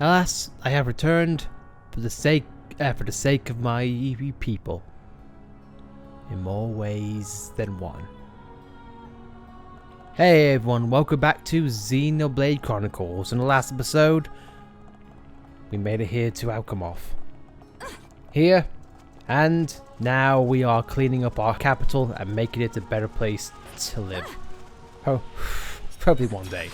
Alas, I have returned for the sake of my people. In more ways than one. Hey everyone, welcome back to Xenoblade Chronicles. In the last episode, we made it here to Alchemoth. Here, and now we are cleaning up our capital and making it a better place to live. Oh, probably one day.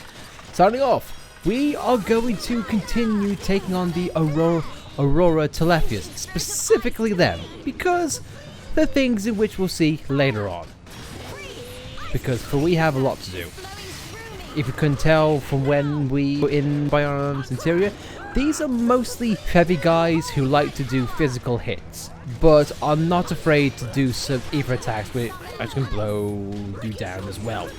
Starting off, we are going to continue taking on the Aurora Telephius, specifically them, because the things in which we'll see later on. For we have a lot to do. If you couldn't tell from when we were in Bion's interior, these are mostly heavy guys who like to do physical hits, but are not afraid to do some ether attacks which can blow you down as well.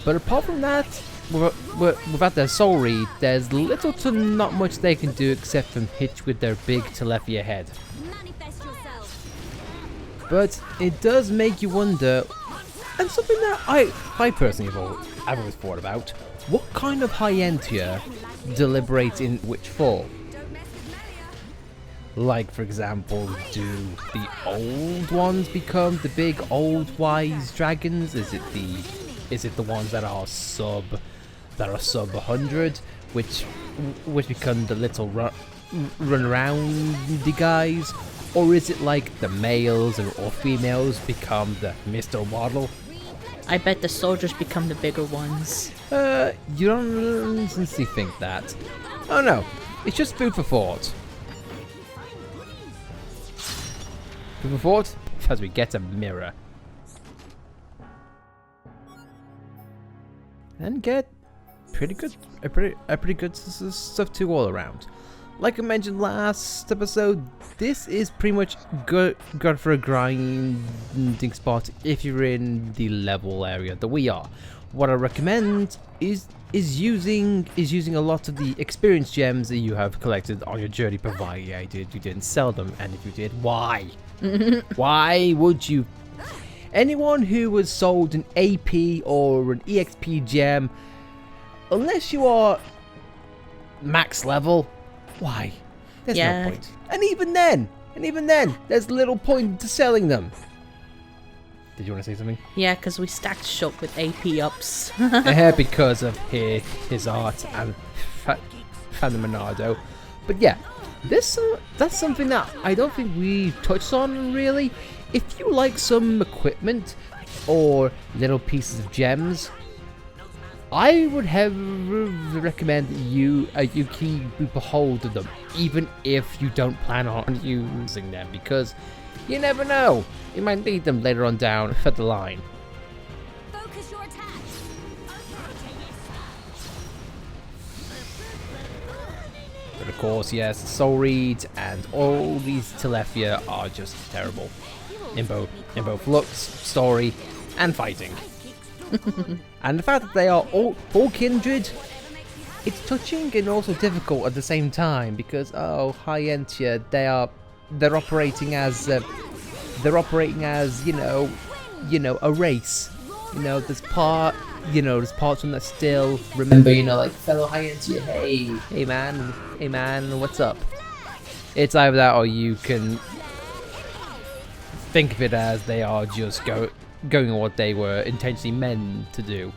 But apart from that, without their soul read, there's little to not much they can do except from hit with their big Telephia head. But it does make you wonder, and something that I personally have always thought about, what kind of High Entia deliberates in which form? Like, for example, do the old ones become the big old wise dragons? Is it the ones that are sub 100, which become the little run around the guys, or is it like the males or females become the Mr. Waddle? I bet the soldiers become the bigger ones. You don't honestly think that? Oh no, it's just food for thought. Food for thought as we get a mirror. And get pretty good stuff too all around. Like I mentioned last episode, this is pretty much good for a grinding spot if you're in the level area that we are. What I recommend is using a lot of the experience gems that you have collected on your journey, provided you didn't sell them, and if you did, why? Why would you? Anyone who was sold an AP or an EXP gem, unless you are max level, why? There's no point. And even then, there's little point to selling them. Did you want to say something? Yeah, because we stacked Shulk with AP ups. Because of his art and Fanamonado. But yeah, that's something that I don't think we touched on really. If you like some equipment or little pieces of gems, I would recommend that you keep a hold of them, even if you don't plan on using them, because you never know, you might need them later on down the line. Focus your attacks. But of course, yes, Soul Reeds and all these Telephia are just terrible. In both looks, story, and fighting. And the fact that they are all kindred, it's touching and also difficult at the same time, because High Entia, they're operating as you know a race. There's parts of them that still remember, like fellow High Entia, hey man, what's up? It's either that or you can think of it as they are just going on what they were intentionally meant to do.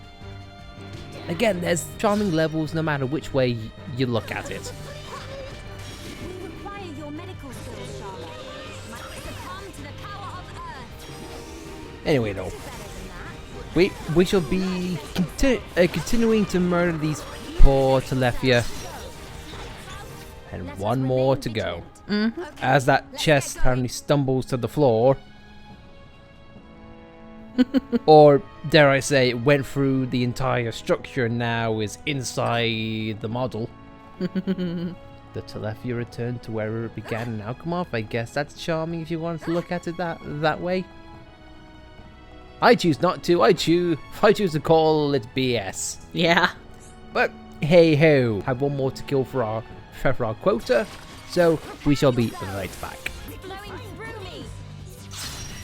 Again, there's charming levels no matter which way you look at it. We require your medical skills, Charlotte. Succumb to the power of Earth. Anyway, though, we shall be continuing to murder these poor Telephia, and one more to go. As that chest apparently stumbles to the floor. Or, dare I say, it went through the entire structure and now is inside the model. The Telephia returned to where it began in Alchemoth. I guess that's charming if you want to look at it that way. I choose not to. I choose to call it BS. Yeah. But hey ho, have one more to kill for our quota, so we shall be right back.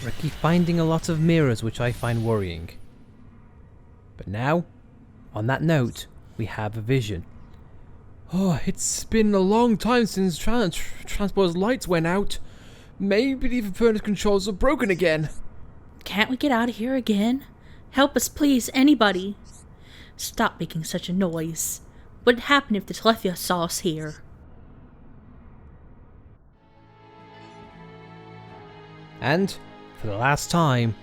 I keep finding a lot of mirrors, which I find worrying. But now, on that note, we have a vision. Oh, it's been a long time since transport's lights went out. Maybe the furnace controls are broken again. Can't we get out of here again? Help us, please, anybody. Stop making such a noise. What'd happen if the Telethia saw us here? And, for the last time,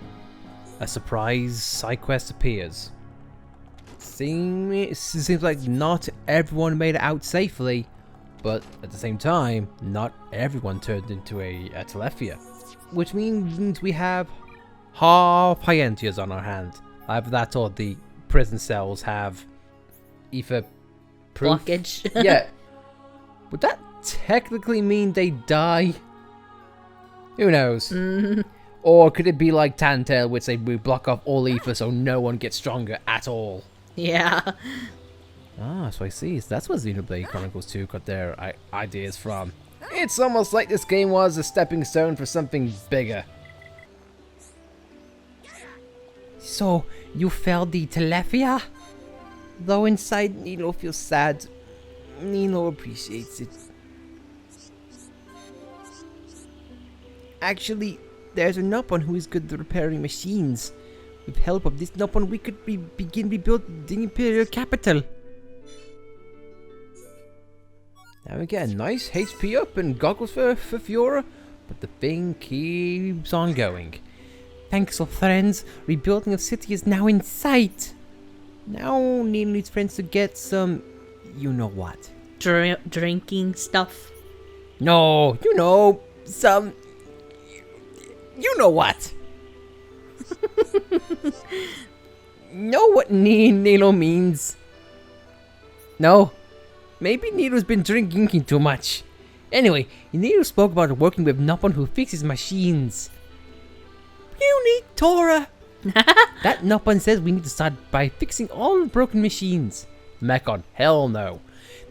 a surprise side quest appears. It seems like not everyone made it out safely, but at the same time, not everyone turned into a Telethia. Which means we have half High Entias on our hand. Either that or the prison cells have ether proof. Blockage. Yeah. Would that technically mean they die? Who knows? Or could it be like Tantail, which they would block off all ether so no one gets stronger at all? Yeah. Ah, so I see. So that's where Xenoblade Chronicles 2 got their ideas from. It's almost like this game was a stepping stone for something bigger. So, you failed the Telethia? Though inside, Nino feels sad. Nino appreciates it. Actually, there's a Nopon who is good at repairing machines. With help of this Nopon, we could begin rebuilding the Imperial capital. Now again, nice HP up and goggles for Fiora, but the thing keeps on going. Thanks, old friends. Rebuilding of city is now in sight. Now Nino needs friends to get some, you know what? Drinking stuff. No, you know, some, you know what? Know what Nino means? No? Maybe Nido's been drinking too much. Anyway, Nido spoke about working with Nopon who fixes machines. You need Tora! That Nopon says we need to start by fixing all the broken machines. Mechon, hell no.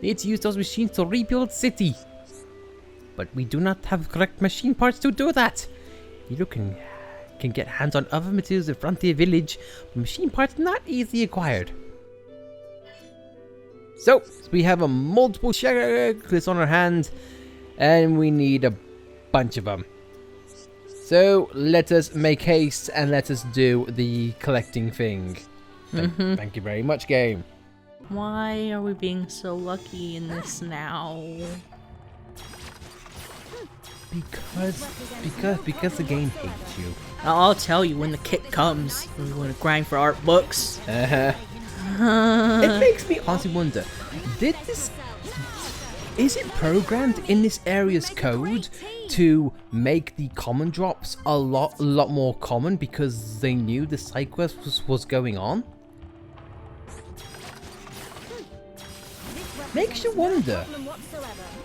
Need to use those machines to rebuild city. But we do not have correct machine parts to do that. Nido can get hands on other materials in Frontier Village, but machine parts not easily acquired. So we have a multiple checklists on our hand, and we need a bunch of them. So let us make haste and let us do the collecting thing. Thank you very much, game. Why are we being so lucky in this now? Because the game hates you. I'll tell you when the kit comes. We're going to grind for art books. It makes me honestly wonder, is it programmed in this area's code to make the common drops a lot more common because they knew the side quest was going on? Makes you wonder.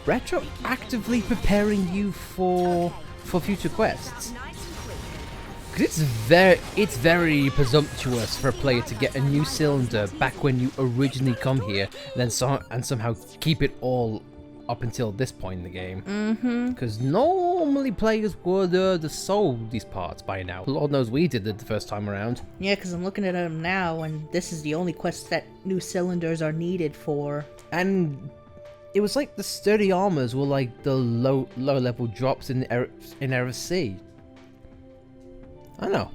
Retro actively preparing you for future quests. Because it's very presumptuous for a player to get a new cylinder back when you originally come here, and then somehow keep it all up until this point in the game. Because normally players would have sold these parts by now. Lord knows we did it the first time around. Yeah, because I'm looking at them now, and this is the only quest that new cylinders are needed for. And it was like the sturdy armors were like the low level drops in Era C. I don't know.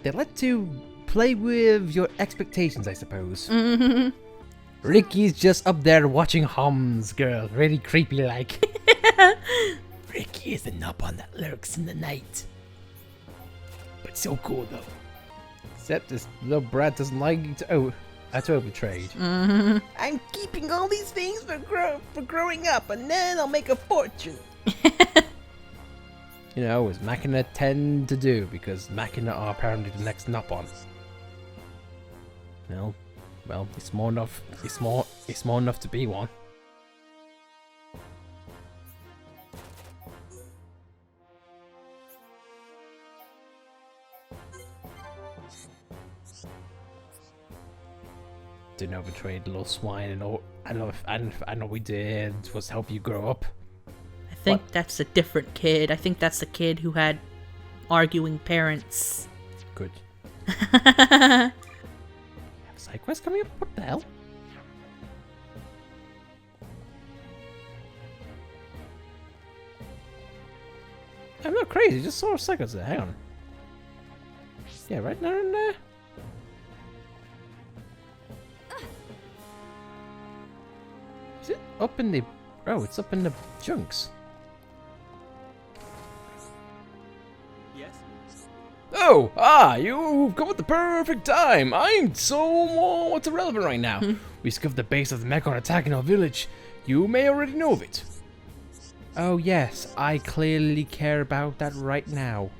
They like to play with your expectations, I suppose. Ricky's just up there watching Hom's girl, really creepy like. Ricky is the Nopon that lurks in the night. But so cool though. Except this little brat doesn't like to overtrade. I'm keeping all these things for growing up, and then I'll make a fortune. You know, as Machina tend to do, because Machina are apparently the next Nopon. Well, it's small enough. It's small enough to be one. Didn't overtrade, little swine, and all. I know we did was help you grow up. I think that's a different kid. I think that's the kid who had arguing parents. Good. Side quest coming up? What the hell? I'm not crazy, just saw a second there. Hang on. Yeah, right now and there. Is it up in the... Oh, it's up in the chunks. Yes? Oh, you've come at the perfect time. I'm so what's irrelevant right now. We discovered the base of the Mechon attacking our village. You may already know of it. Oh yes, I clearly care about that right now.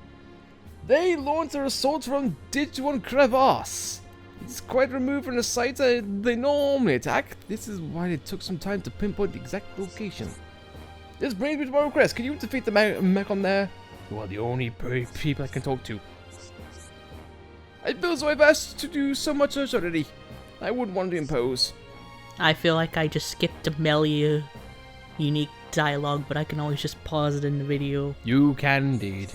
They launched their assault from Dijuan Crevasse. It's quite removed from the site they normally attack. This is why it took some time to pinpoint the exact location. This brings me to my request. Can you defeat the Mechon there? You are the only people I can talk to. I feel as though I've asked to do so much already. I wouldn't want to impose. I feel like I just skipped a Melia unique dialogue, but I can always just pause it in the video. You can indeed.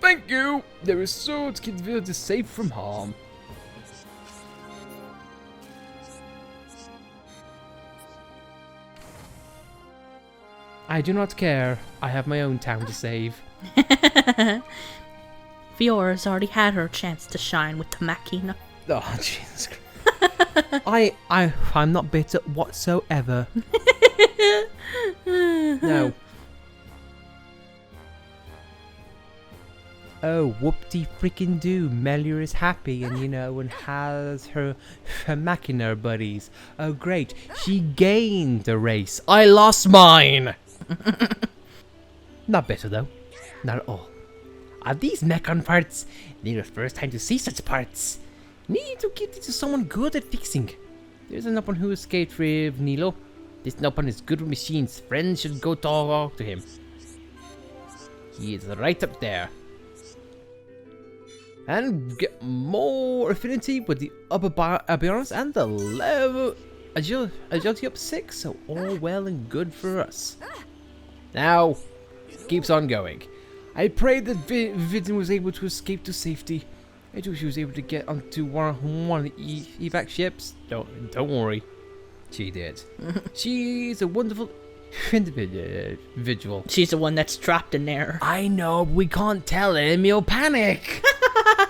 Thank you! There is so to keep the village safe from harm. I do not care. I have my own town to save. Fiora's already had her chance to shine with the Machina. Oh, Jesus Christ. I'm not bitter whatsoever. No. Oh, whoop-de freaking do. Melia is happy and, you know, and has her Machina buddies. Oh, great. She gained a race. I lost mine. Not bitter, though. Not at all. Are these Mechon parts? Neither first time to see such parts. Need to give it to someone good at fixing. There's an Nopon who escaped with Nilo. This Nopon is good with machines. Friends should go talk to him. He is right up there. And get more affinity with the upper Bionis and the level agility up 6. So all well and good for us. Now, keeps on going. I pray that Vidian was able to escape to safety. I wish she was able to get onto one of the evac ships. Don't worry, she did. She's a wonderful individual. She's the one that's trapped in there. I know, but we can't tell him. He'll panic.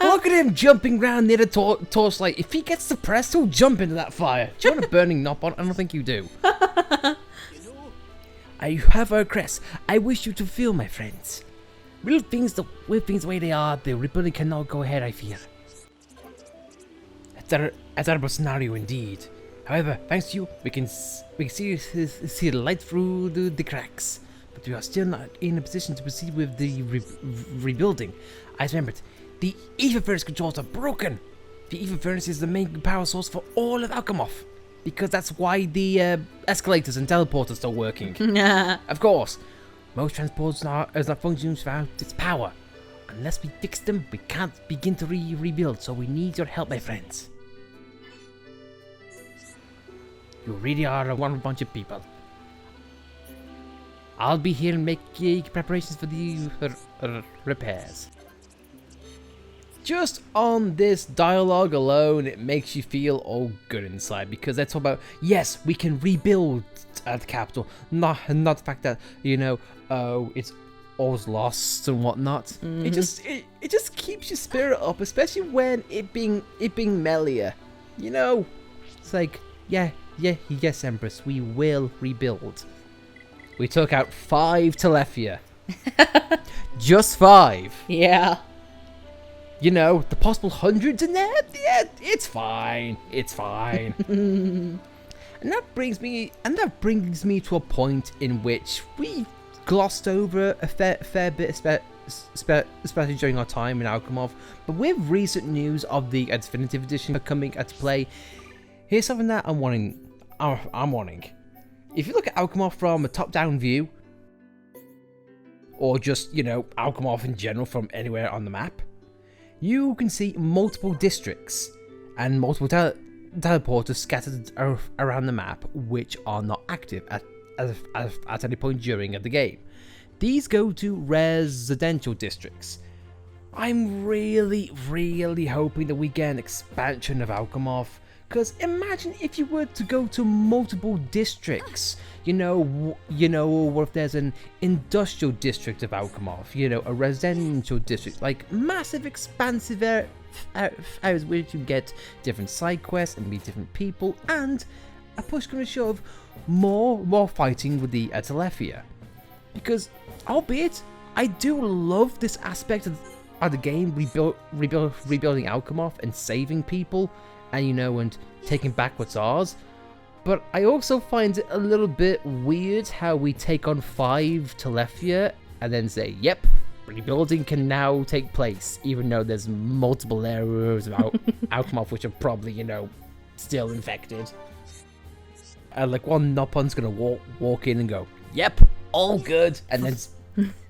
Look at him jumping around near the torchlight. If he gets depressed, he'll jump into that fire. Do you want a burning Nopon? I don't think you do. I have a crest. I wish you to feel, my friends. With things the way they are, the rebuilding cannot go ahead, I fear. A terrible scenario indeed. However, thanks to you, we can see the light through the cracks. But we are still not in a position to proceed with the rebuilding. As remembered, the ether furnace controls are broken. The ether furnace is the main power source for all of Alchemoth. Because that's why the escalators and teleporters are working. Of course. Most transports are not functioning without its power. Unless we fix them, we can't begin to rebuild, so we need your help, my friends. You really are a wonderful bunch of people. I'll be here and make preparations for the repairs. Just on this dialogue alone, it makes you feel all good inside, because that's all about, yes, we can rebuild at the capital, not the fact that, you know, oh, it's always lost and whatnot. Mm-hmm. It just keeps your spirit up, especially when it being Melia. You know, it's like, yes, Empress, we will rebuild. We took out 5 Telethia. Just 5. Yeah. You know, the possible hundreds in there? Yeah, it's fine. It's fine. And that brings me to a point in which we glossed over a fair bit, especially during our time in Alchemoth. But with recent news of the Definitive Edition coming into play, here's something that I'm wanting. If you look at Alchemoth from a top-down view, or just, you know, Alchemoth in general from anywhere on the map, you can see multiple districts and multiple teleporters scattered around the map, which are not active at any point during the game. These go to residential districts. I'm really hoping that we get an expansion of Alchemoth, Because imagine if you were to go to multiple districts. You know, what if there's an industrial district of Alchemov, you know, a residential district, like massive expansive areas where you can get different side quests and meet different people, and a push going to shove more fighting with the Telethia. Because, albeit, I do love this aspect of the game, rebuilding Alchemov and saving people, and you know, and taking back what's ours. But I also find it a little bit weird how we take on 5 Telethia and then say, yep, rebuilding can now take place, even though there's multiple areas of Alchemov which are probably, you know, still infected. And like one Nopon's gonna walk in and go, yep, all good, and then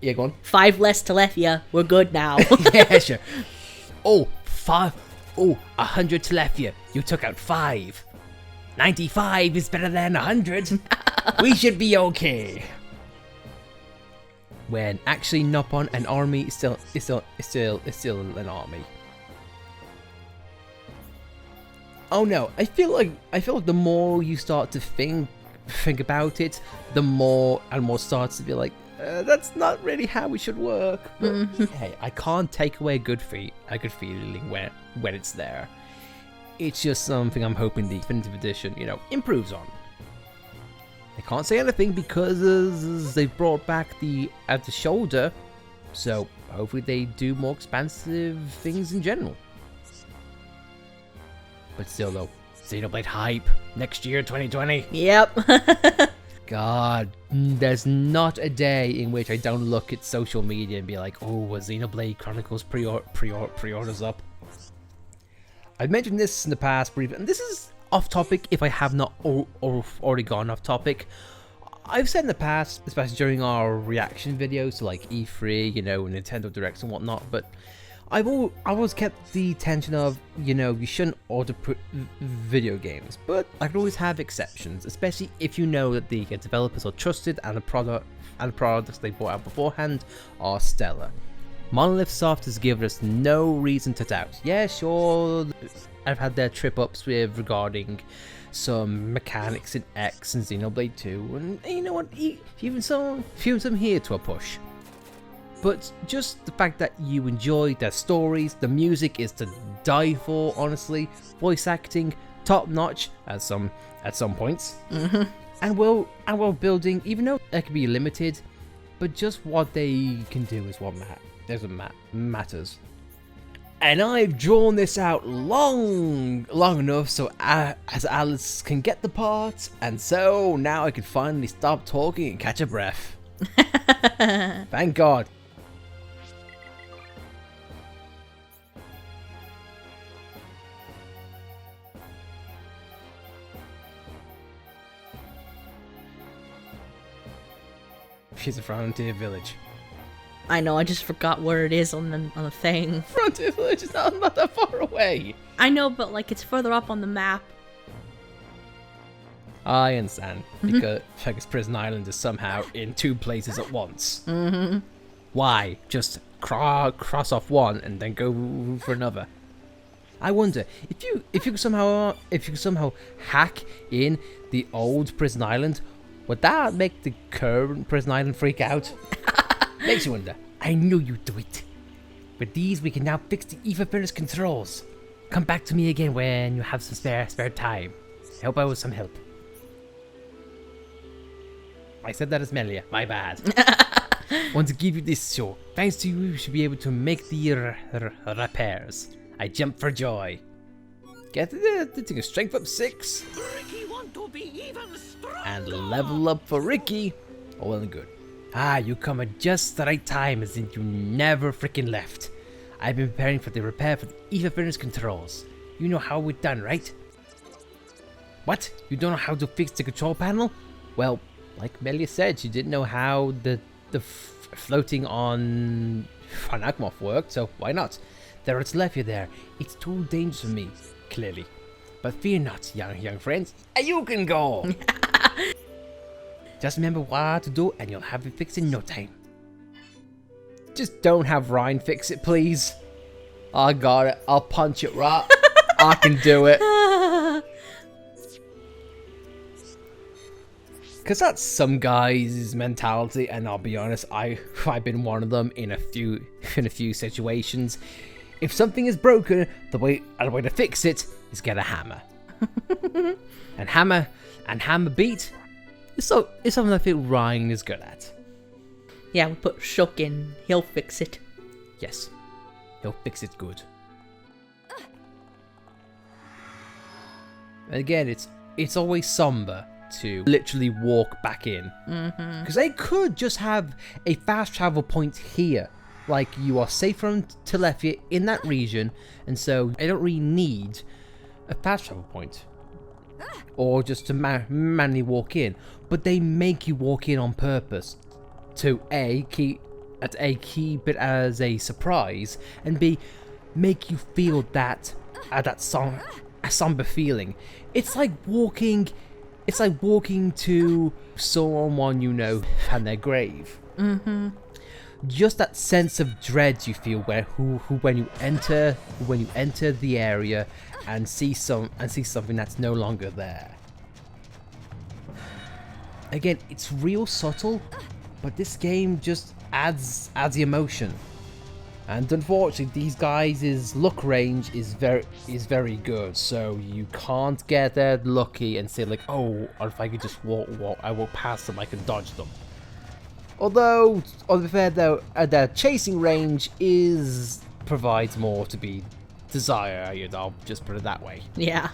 yeah, go on. 5 less Telethia. We're good now. Yeah, sure. 100 Telethia. You took out 5. 95 is better than 100. We should be okay. When actually Nopon, an army is still an army. Oh no, I feel like the more you start to think about it, the more and more starts to be like, that's not really how it should work. But hey, I can't take away a good feeling when it's there. It's just something I'm hoping the Definitive Edition, you know, improves on. I can't say anything because they've brought back the at the shoulder, so hopefully they do more expansive things in general. But still though, Xenoblade hype next year, 2020. Yep. God, there's not a day in which I don't look at social media and be like, oh, Xenoblade Chronicles pre-orders up. I've mentioned this in the past briefly, and this is off topic if I have not already gone off topic. I've said in the past, especially during our reaction videos to like E3, you know, Nintendo Directs and whatnot, but I've always kept the tension of, you know, you shouldn't order video games, but I can always have exceptions, especially if you know that the developers are trusted and the products they brought out beforehand are stellar. Monolith Soft has given us no reason to doubt. Yeah, sure, I've had their trip-ups with regarding some mechanics in X and Xenoblade 2, and you know what, even some here to a push. But just the fact that you enjoy their stories, the music is to die for, honestly, voice acting, top-notch at some points, and world building, even though that can be limited, but just what they can do is what matters. And I've drawn this out long enough so as Alice can get the part, and so now I can finally stop talking and catch a breath. Thank God. She's a frontier village. I know, I just forgot where it is on the thing. Frontier village is not that far away. I know, but like it's further up on the map. I understand, because Prison Island is somehow in 2 places at once. Why? Just cross off one and then go for another. I wonder if you could somehow hack in the old Prison Island, would that make the current Prison Island freak out? Makes you wonder. I knew you'd do it. With these, we can now fix the Ether Furnace controls. Come back to me again when you have some spare time. I hope I was some help. I said that as Melia. My bad. Want to give you this show. Thanks to you, you should be able to make the repairs. I jump for joy. Get the thing strength up 6. Ricky want to be even stronger. And level up for Ricky. Oh, well and good. You come at just the right time, as in you never freaking left. I've been preparing for the repair for the Ether Furnace controls. You know how it's done, right? What? You don't know how to fix the control panel? Well, like Melia said, she didn't know how the floating on Akmoth worked, so why not? There it's left you there. It's too dangerous for me, clearly. But fear not, young friends. You can go! Just remember what to do and you'll have it fixed in no time. Just don't have Ryan fix it, please. I got it. I'll punch it right. I can do it. Because that's some guys' mentality, and I'll be honest, I've been one of them in a few situations. If something is broken, the way to fix it is get a hammer. and hammer beat is something I feel Ryan is good at. Yeah, we put Shulk in. He'll fix it. Yes, he'll fix it good. And again, it's always somber to literally walk back in, because they could just have a fast travel point here, like you are safe from Telethia in that region, and so they don't really need a fast travel point or just to manually walk in, but they make you walk in on purpose to keep it as a surprise, and B, make you feel that somber feeling. It's like walking to someone you know and their grave. Just that sense of dread you feel when you enter the area and see something that's no longer there. Again, it's real subtle, but this game just adds the emotion. And unfortunately, these guys' look range is very good, so you can't get that lucky and say like, oh, if I could just walk past them, I can dodge them. Although, to be fair though, their chasing range provides more to be desired. I'll just put it that way. Yeah.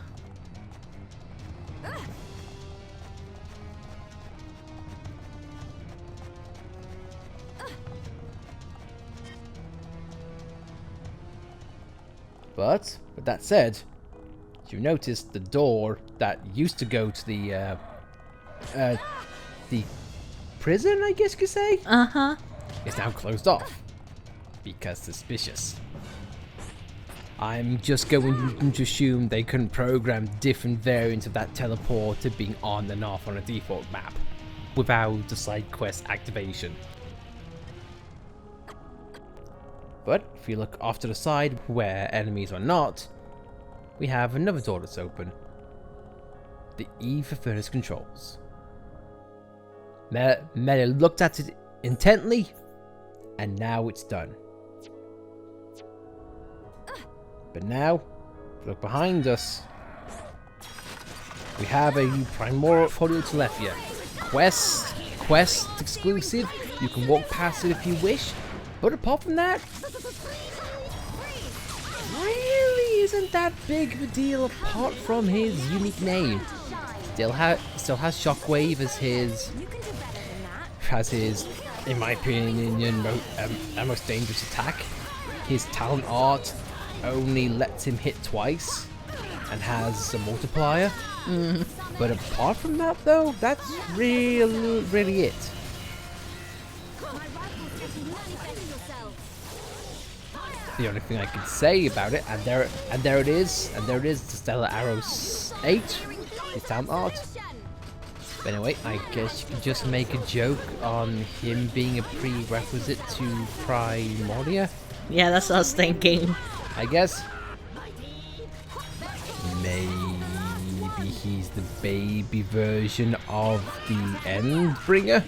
But with that said, you notice the door that used to go to the prison, I guess you could say, is now closed off because suspicious. I'm just going to assume they couldn't program different variants of that teleport to being on and off on a default map without the side quest activation. But if you look off to the side where enemies are not, we have another door that's open. The E for furnace controls. Meta looked at it intently, and now it's done. But now, look behind us. We have a Primordial Telethia. Quest exclusive. You can walk past it if you wish. But apart from that, really isn't that big of a deal apart from his unique name. Still has Shockwave as his, in my opinion, most dangerous attack. His talent art only lets him hit twice and has a multiplier. But apart from that though, that's really it. The only thing I can say about it, and there it is, the Stellar Arrow 8, his talent art. But anyway, I guess you can just make a joke on him being a prerequisite to Primordia. Yeah, that's what I was thinking. I guess. Maybe he's the baby version of the Endbringer,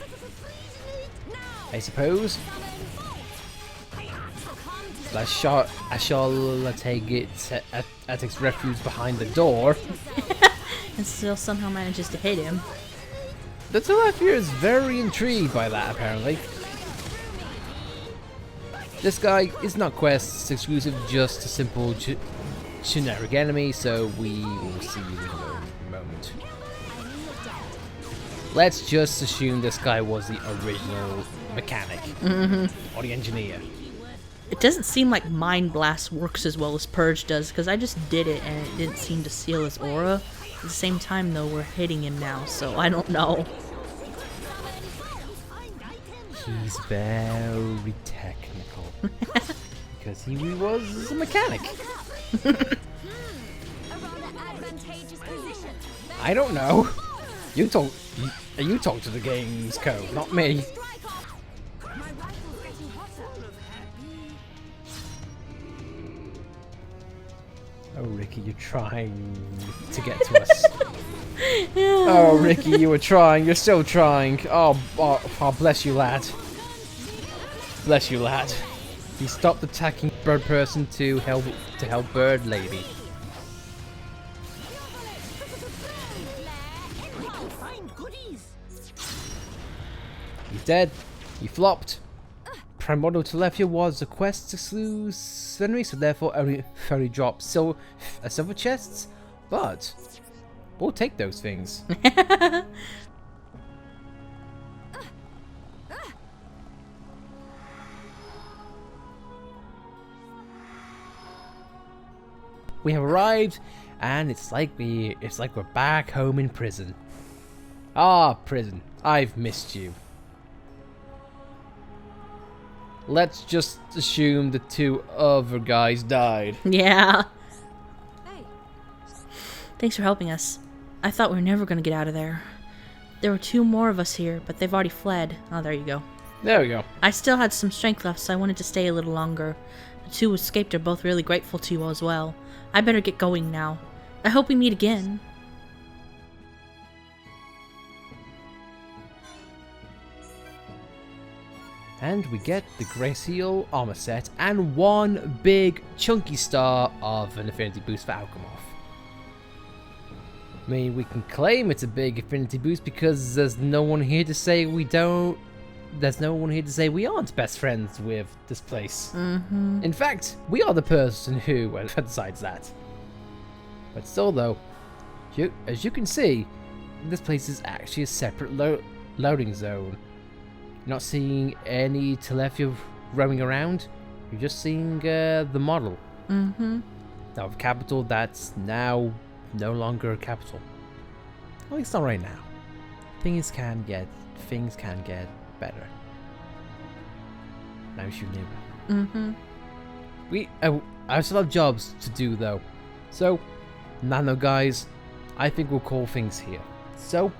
I suppose. I shall take it at its refuge behind the door. And still somehow manages to hit him. The Telethia is very intrigued by that, apparently. This guy is not quest exclusive, just a simple generic enemy, so we will see in a moment. Let's just assume this guy was the original mechanic, or the engineer. It doesn't seem like Mind Blast works as well as Purge does, because I just did it and it didn't seem to seal his aura. At the same time though, we're hitting him now, so I don't know. He's very technical. Because he was a mechanic. I don't know. You talk to the game's code, not me. Oh, Ricky, you're trying to get to us. Oh, Ricky, you were trying. You're still trying. Oh, bless you, lad. Bless you, lad. He stopped attacking bird person to help bird lady. Find goodies. He's dead. He flopped. Primordial Telephia was a quest to slew enemies, so therefore only dropped silver chests. But we'll take those things. We have arrived, and it's like we're back home in prison. Ah, prison, I've missed you. Let's just assume the two other guys died. Yeah. Hey, Thanks for helping us. I thought we were never going to get out of there. There were 2 more of us here, but they've already fled. Oh, there you go. There we go. I still had some strength left, so I wanted to stay a little longer. The 2 who escaped are both really grateful to you as well. I better get going now. I hope we meet again. And we get the Gracial armor set and 1 big chunky star of an affinity boost for Alchemoth. I mean, we can claim it's a big affinity boost because there's no one here to say we don't. There's no one here to say we aren't best friends with this place. In fact, we are the person who decides that. But still, though, as you can see, this place is actually a separate loading zone. You're not seeing any Telephia roaming around. You're just seeing the model. Now, the capital that's now no longer a capital. At least not right now. Things can get better. Now you knew. I still have jobs to do though. So, Nano guys, I think we'll call things here. So,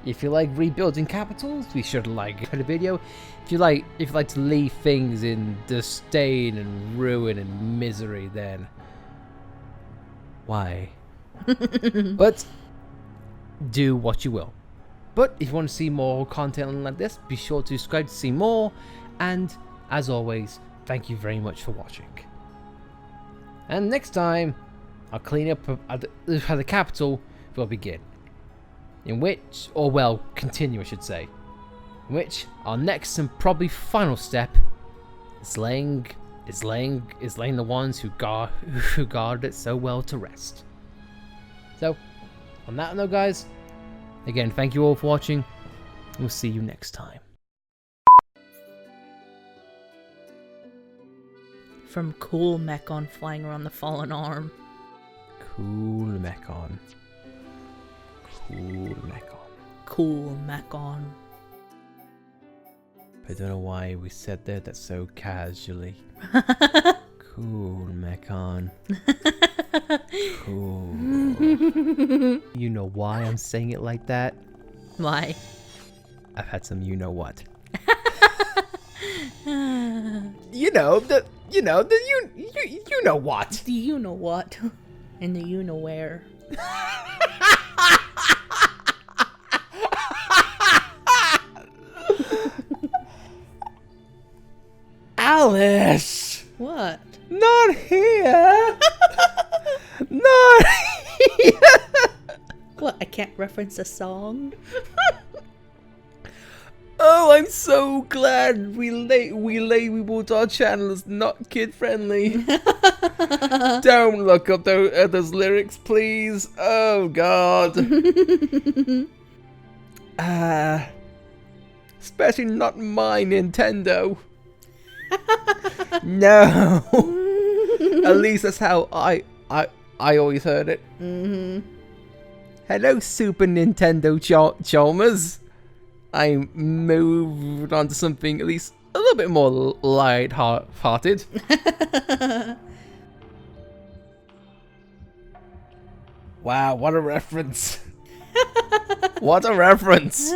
if you like rebuilding capitals, be sure to like the video. If you like to leave things in disdain and ruin and misery, then why? But do what you will. But if you want to see more content like this, be sure to subscribe to see more. And as always, thank you very much for watching. And next time, I'll clean up at the capital will begin. Continue, I should say. In which our next and probably final step is laying the ones who guarded it so well to rest. So, on that note, guys, again, thank you all for watching. We'll see you next time. From Cool Mechon flying around the fallen arm. Cool Mechon. Cool Mechon. Cool Mechon. I don't know why we said that so casually. Cool Mechon. Cool. You know why I'm saying it like that? Why? I've had some you know what. you know what. The you know what. And the you know where. Alice! What? Not here! Not here! What, I can't reference a song? Oh, I'm so glad we labeled our channel as not kid friendly. Don't look up those lyrics, please. Oh God. Especially not my Nintendo. No. At least that's how I always heard it. Hello, Super Nintendo Chalmers. I moved on to something at least a little bit more light-hearted. Wow, what a reference. What a reference.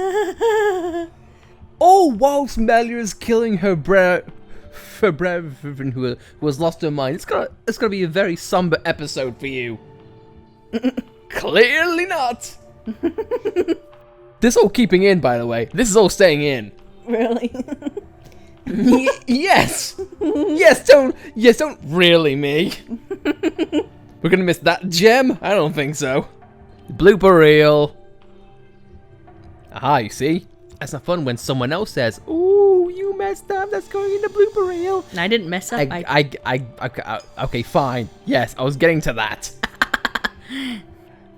Oh, whilst Melia is killing her brethren who has lost her mind, it's gonna be a very somber episode for you. Clearly not. This all keeping in, by the way. This is all staying in. Really? Yes! Yes, don't really me. We're gonna miss that gem? I don't think so. Blooper reel. Aha, you see? That's not fun when someone else says, "Ooh, you messed up, that's going in the blooper reel." And I didn't mess up. Okay, fine. Yes, I was getting to that.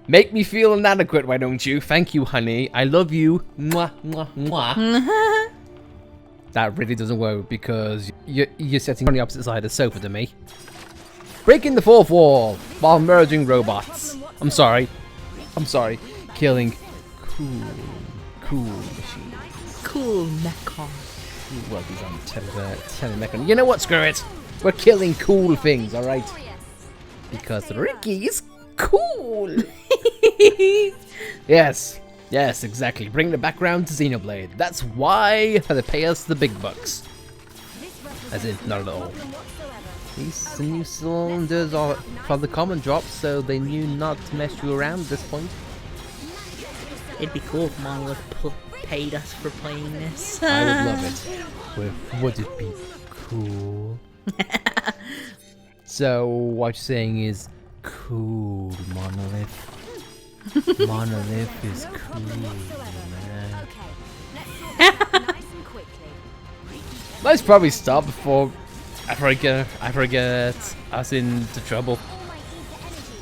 Make me feel inadequate, why don't you? Thank you, honey. I love you. Mwah, mwah, mwah. That really doesn't work because you're sitting on the opposite side of the sofa to me. Breaking the fourth wall while merging robots. I'm sorry. Killing cool machine. Cool mechon. Well, these aren't telemechan. You know what? Screw it. We're killing cool things, alright? Because Ricky's cool. Yes, exactly. Bring the background to Xenoblade. That's why they pay us the big bucks. As in, not at all. These new cylinders are for the common drop, so they knew not to mess you around at this point. It'd be cool if Monolith paid us for playing this. I would love it. Would it be cool? So what you're saying is cool, Monolith. Monolith is cool, man. Let's probably stop before I forget us into trouble.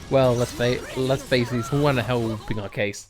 Well, let's face it, who wanna help in our case?